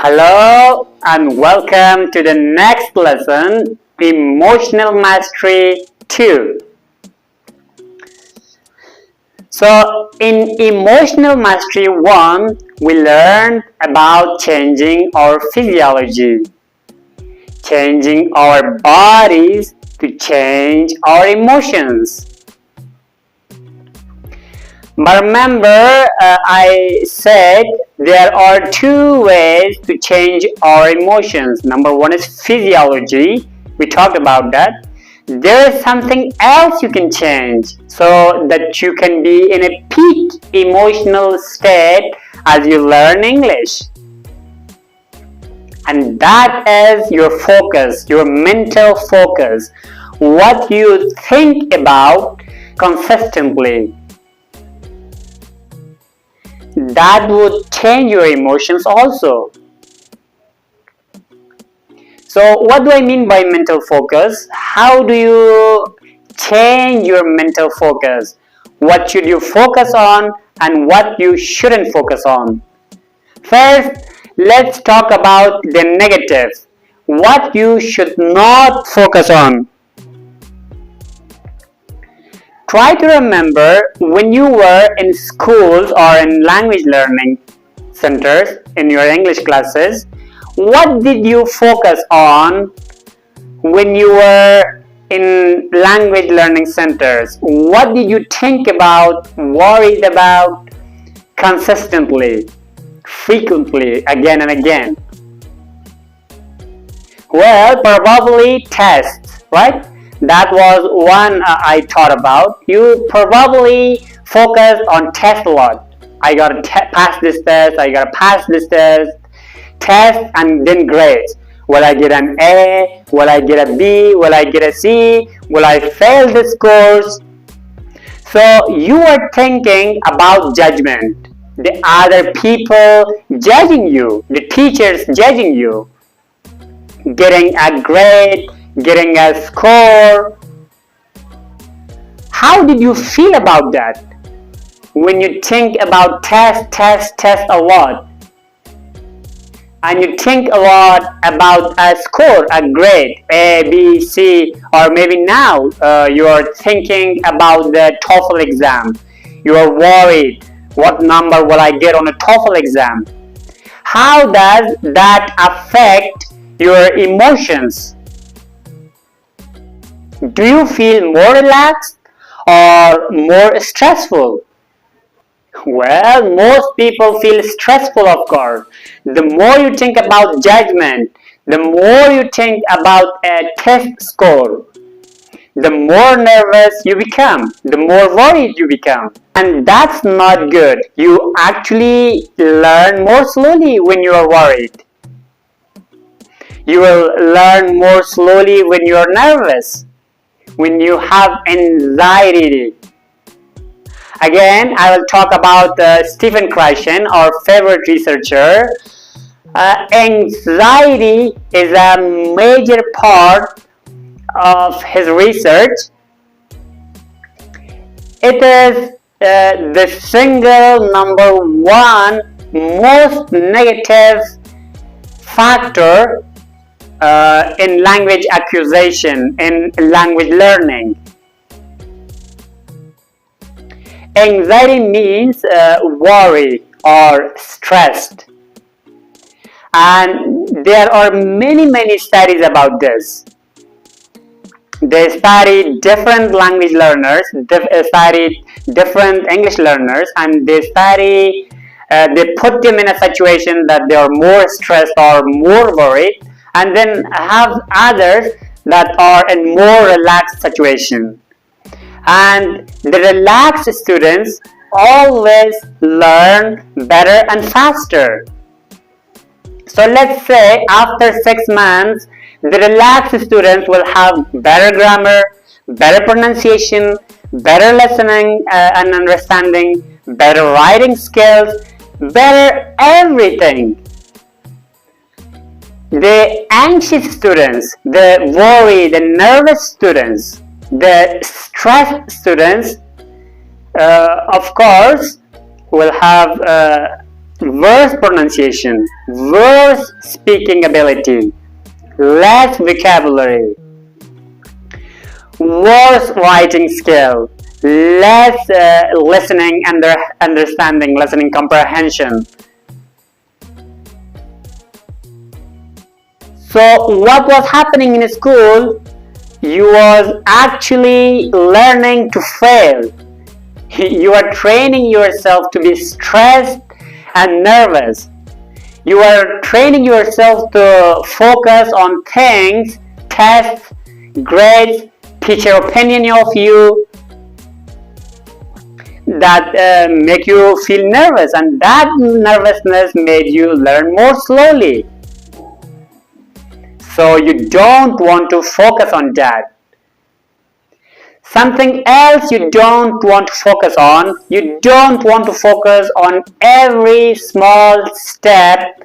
Hello and welcome to the next lesson, Emotional Mastery 2. So in Emotional Mastery 1, we learned about changing our physiology, changing our bodies to change our emotions. But remember, I said there are two ways to change our emotions. Number one is physiology. We talked about that. There is something else you can change so that you can be in a peak emotional state as you learn English. And that is your focus, your mental focus. What you think about consistently. That would change your emotions also. So what do I mean by mental focus? How do you change your mental focus? What should you focus on and what you shouldn't focus on? First, let's talk about the negative. What you should not focus on. Try to remember when you were in schools or in language learning centers in your English classes, what did you focus on when you were in language learning centers? What did you think about, worried about consistently, frequently, again and again? Well, probably tests, right? That was one I thought about. You probably focused on test a lot. I gotta pass this test, I gotta pass this test and then grades. Will I get an A? Will I get a B? Will I get a C? Will I fail this course? So you are thinking about judgment. The other people judging you, the teachers judging you, getting a grade, getting a score. How did you feel about that? When you think about test a lot, and you think a lot about a score, a grade, A, B, C, or maybe now you are thinking about the TOEFL exam. You are worried, what number will I get on a TOEFL exam? How does that affect your emotions? Do you feel more relaxed or more stressful? Well, most people feel stressful, of course. The more you think about judgment, the more you think about a test score, the more nervous you become, the more worried you become. And that's not good. You actually learn more slowly when you are worried. You will learn more slowly when you are nervous, when you have anxiety. Again, I will talk about Stephen Krashen, our favorite researcher. Anxiety is a major part of his research. It is the single number one most negative factor in language acquisition, in language learning. Anxiety means worry or stressed. And there are many studies about this. They study different language learners, study different English learners, and they put them in a situation that they are more stressed or more worried, and then have others that are in more relaxed situation. And the relaxed students always learn better and faster. So let's say after 6 months, the relaxed students will have better grammar, better pronunciation, better listening and understanding, better writing skills, better everything. The anxious students, the worried, the nervous students, the stressed students, of course, will have worse pronunciation, worse speaking ability, less vocabulary, worse writing skill, less listening and understanding, listening comprehension. So what was happening in school? You was actually learning to fail. You are training yourself to be stressed and nervous. You are training yourself to focus on things, tests, grades, teacher opinion of you that make you feel nervous, and that nervousness made you learn more slowly. So you don't want to focus on that. Something else you don't want to focus on, you don't want to focus on every small step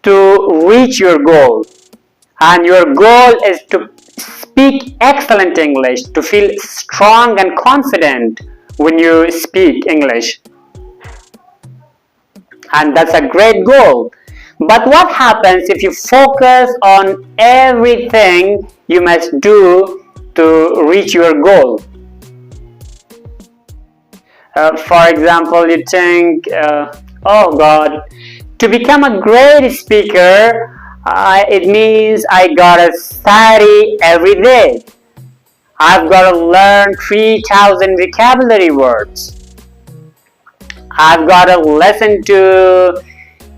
to reach your goal. And your goal is to speak excellent English, to feel strong and confident when you speak English. And that's a great goal. But what happens if you focus on everything you must do to reach your goal? For example, you think, oh God, to become a great speaker, it means I gotta study every day. I've gotta learn 3,000 vocabulary words. I've gotta listen to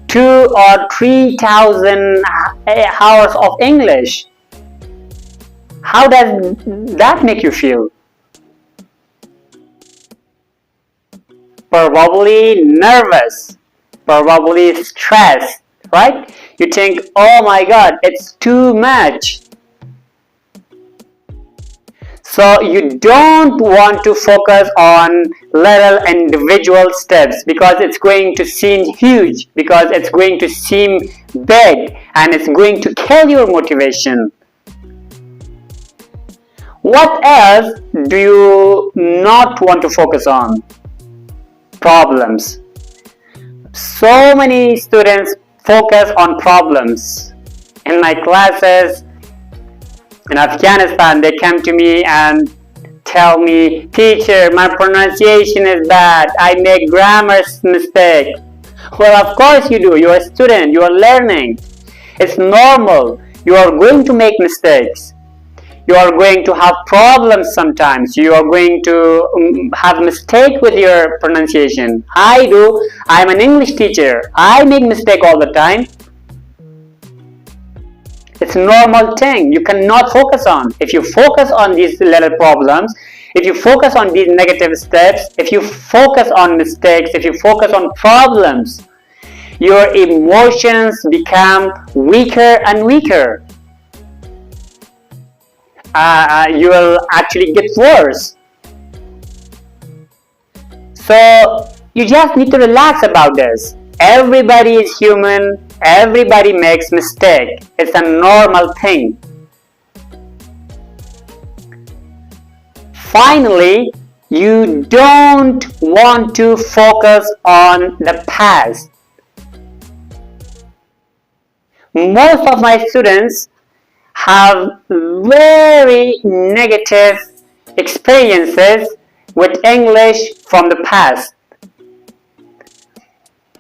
2,000 or 3,000 hours of English. How does that make you feel? Probably nervous, probably stressed, right? You think, oh my God, it's too much. So you don't want to focus on little individual steps because it's going to seem huge, because it's going to seem big, and it's going to kill your motivation. What else do you not want to focus on? Problems. So many students focus on problems. In my classes in Afghanistan, they come to me and tell me, teacher, my pronunciation is bad, I make grammar mistake. Well, of course you do. You're a student, you are learning. It's normal. You are going to make mistakes. You are going to have problems sometimes. You are going to have mistake with your pronunciation. I do. I'm an English teacher. I make mistake all the time. It's a normal thing. You cannot focus on. If you focus on these little problems, if you focus on these negative steps, if you focus on mistakes, if you focus on problems, your emotions become weaker and weaker. You will actually get worse. So you just need to relax about this. Everybody is human. Everybody makes mistake. It's a normal thing. Finally, you don't want to focus on the past. Most of my students have very negative experiences with English from the past.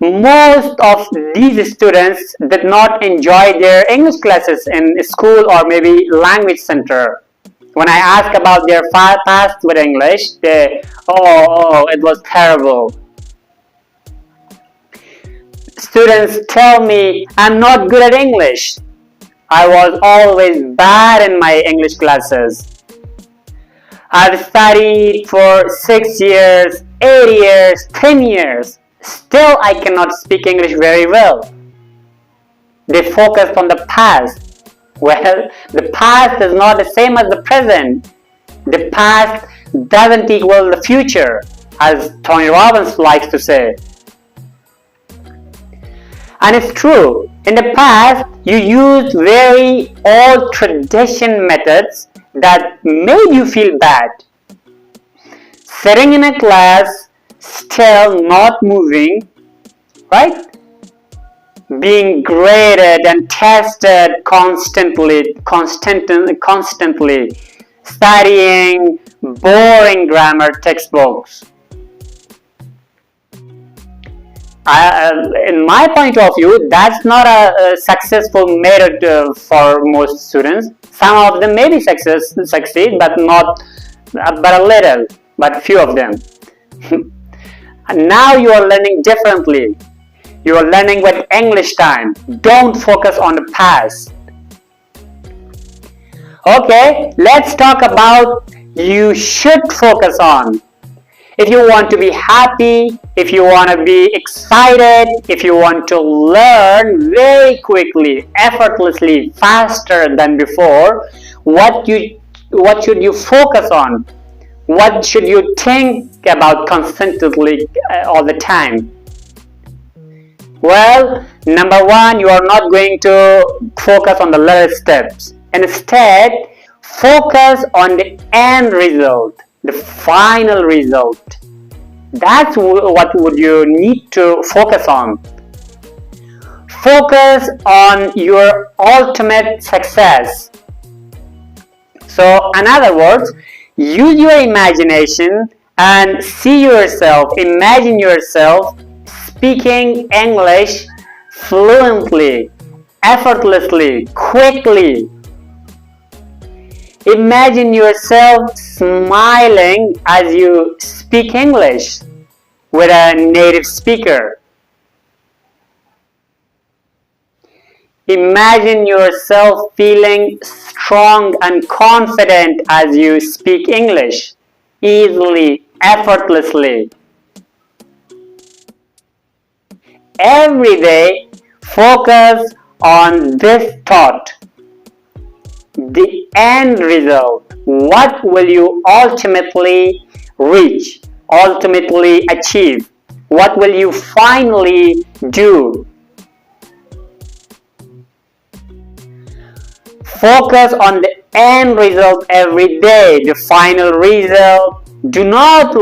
Most of these students did not enjoy their English classes in school or maybe language center. When I ask about their past with English, they, oh, it was terrible. Students tell me, I'm not good at English. I was always bad in my English classes. I've studied for 6 years, 8 years, 10 years. Still, I cannot speak English very well. They focus on the past. Well, the past is not the same as the present. The past doesn't equal the future, as Tony Robbins likes to say. And it's true. In the past, you used very old tradition methods that made you feel bad. Sitting in a class, still not moving, right? Being graded and tested constantly, studying boring grammar textbooks. In my point of view, that's not a successful method for most students. Some of them maybe succeed, but not, but a little, but few of them. And now you are learning differently. You are learning with English time. Don't focus on the past. Okay, let's talk about you should focus on. If you want to be happy, if you want to be excited, if you want to learn very quickly, effortlessly, faster than before, what should you focus on? What should you think about constantly all the time? Well, number one, you are not going to focus on the little steps. Instead, focus on the end result, the final result. That's what would you need to focus on. Focus on your ultimate success. So, in other words, use your imagination and imagine yourself speaking English fluently, effortlessly, quickly. Imagine yourself smiling as you speak English with a native speaker. Imagine yourself feeling strong and confident as you speak English, easily, effortlessly. Every day, focus on this thought. The end result. What will you ultimately reach, ultimately achieve? What will you finally do? Focus on the end result every day, the final result. Do not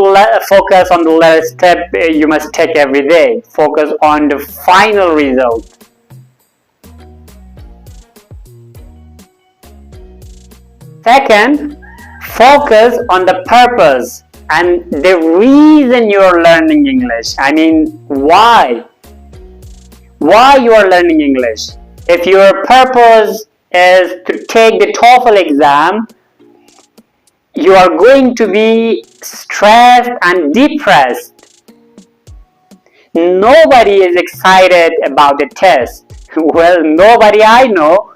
focus on the last step you must take every day. Focus on the final result. Second, focus on the purpose and the reason you are learning English. I mean, why? Why you are learning English? If your purpose is to take the TOEFL exam, you are going to be stressed and depressed. Nobody is excited about the test. Well, nobody I know.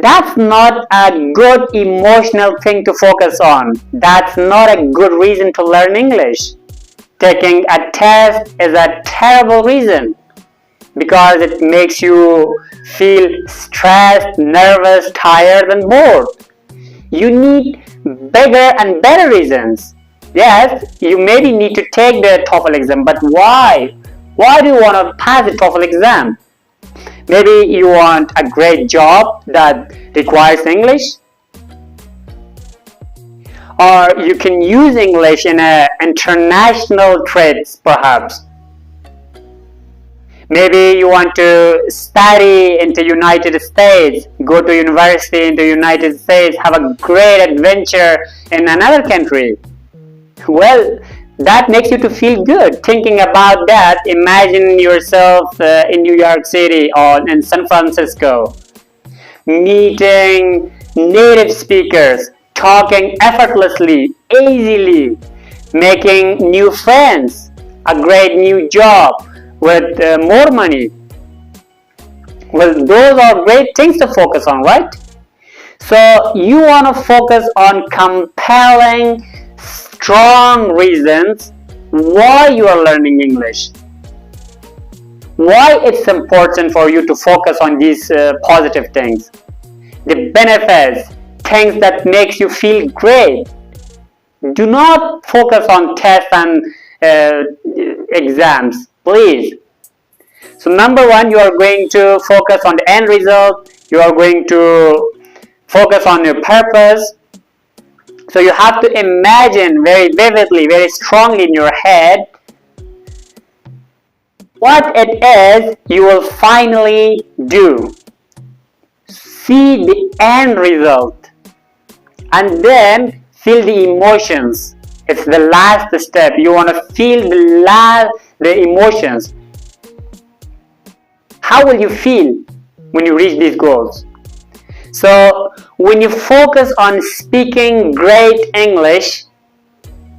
That's not a good emotional thing to focus on. That's not a good reason to learn English. Taking a test is a terrible reason because it makes you feel stressed, nervous, tired, and bored. You need bigger and better reasons. Yes, you maybe need to take the TOEFL exam, but why? Why do you want to pass the TOEFL exam? Maybe you want a great job that requires English, or you can use English in international trades perhaps. Maybe you want to study in the United States, go to university in the United States, have a great adventure in another country. Well, that makes you to feel good. Thinking about that, imagine yourself in New York City or in San Francisco, meeting native speakers, talking effortlessly, easily, making new friends, a great new job with more money. Well, those are great things to focus on, right? So you want to focus on compelling, strong reasons why you are learning English. Why it's important for you to focus on these positive things. The benefits, things that makes you feel great. Do not focus on tests and exams, please. So number one, you are going to focus on the end result. You are going to focus on your purpose. So you have to imagine very vividly, very strongly in your head what it is you will finally do. See the end result and then feel the emotions. It's the last step. You want to feel the emotions. How will you feel when you reach these goals? So when you focus on speaking great English,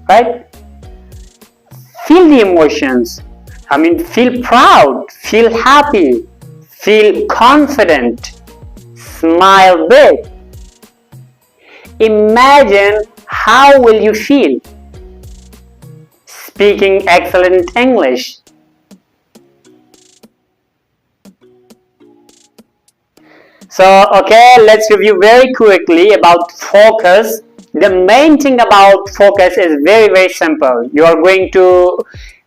right? Feel the emotions. Feel proud, feel happy, feel confident, smile big. Imagine how will you feel speaking excellent English. So, okay, let's review very quickly about focus. The main thing about focus is very simple. You are going to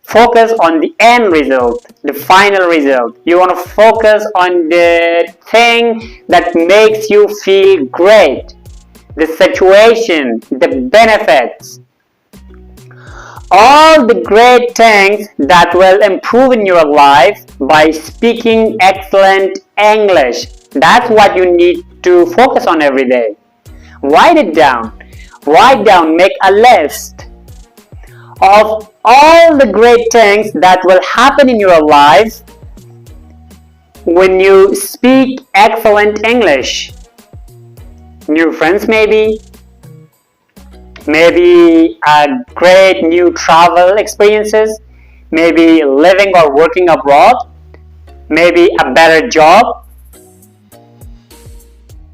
focus on the end result, the final result. You want to focus on the thing that makes you feel great, the situation, the benefits, all the great things that will improve in your life by speaking excellent English. That's what you need to focus on every day. Write it down. Write down, make a list of all the great things that will happen in your life when you speak excellent English. New friends maybe a great new travel experiences, maybe living or working abroad, maybe a better job.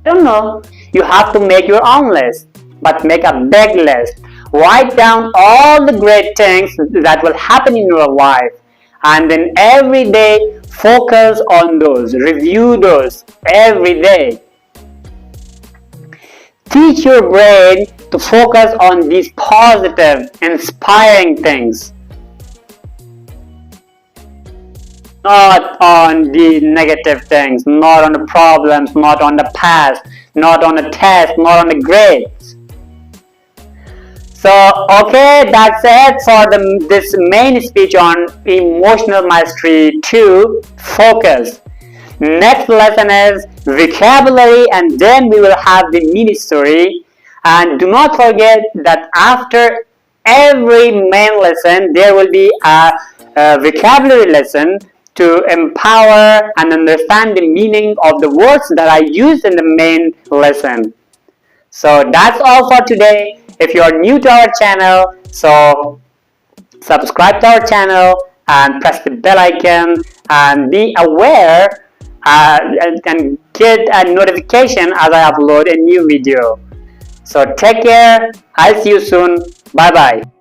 I don't know. You have to make your own list, but make a big list. Write down all the great things that will happen in your life, and then every day focus on those, review those every day. Teach your brain to focus on these positive, inspiring things, not on the negative things, not on the problems, not on the past, not on the test, not on the grades. So, okay, that's it for this main speech on Emotional Mastery 2, Focus. Next lesson is vocabulary, and then we will have the mini story. And do not forget that after every main lesson there will be a vocabulary lesson to empower and understand the meaning of the words that I used in the main lesson. So that's all for today. If you are new to our channel, so subscribe to our channel and press the bell icon and be aware and get a notification as I upload a new video. So take care. I'll see you soon. Bye bye.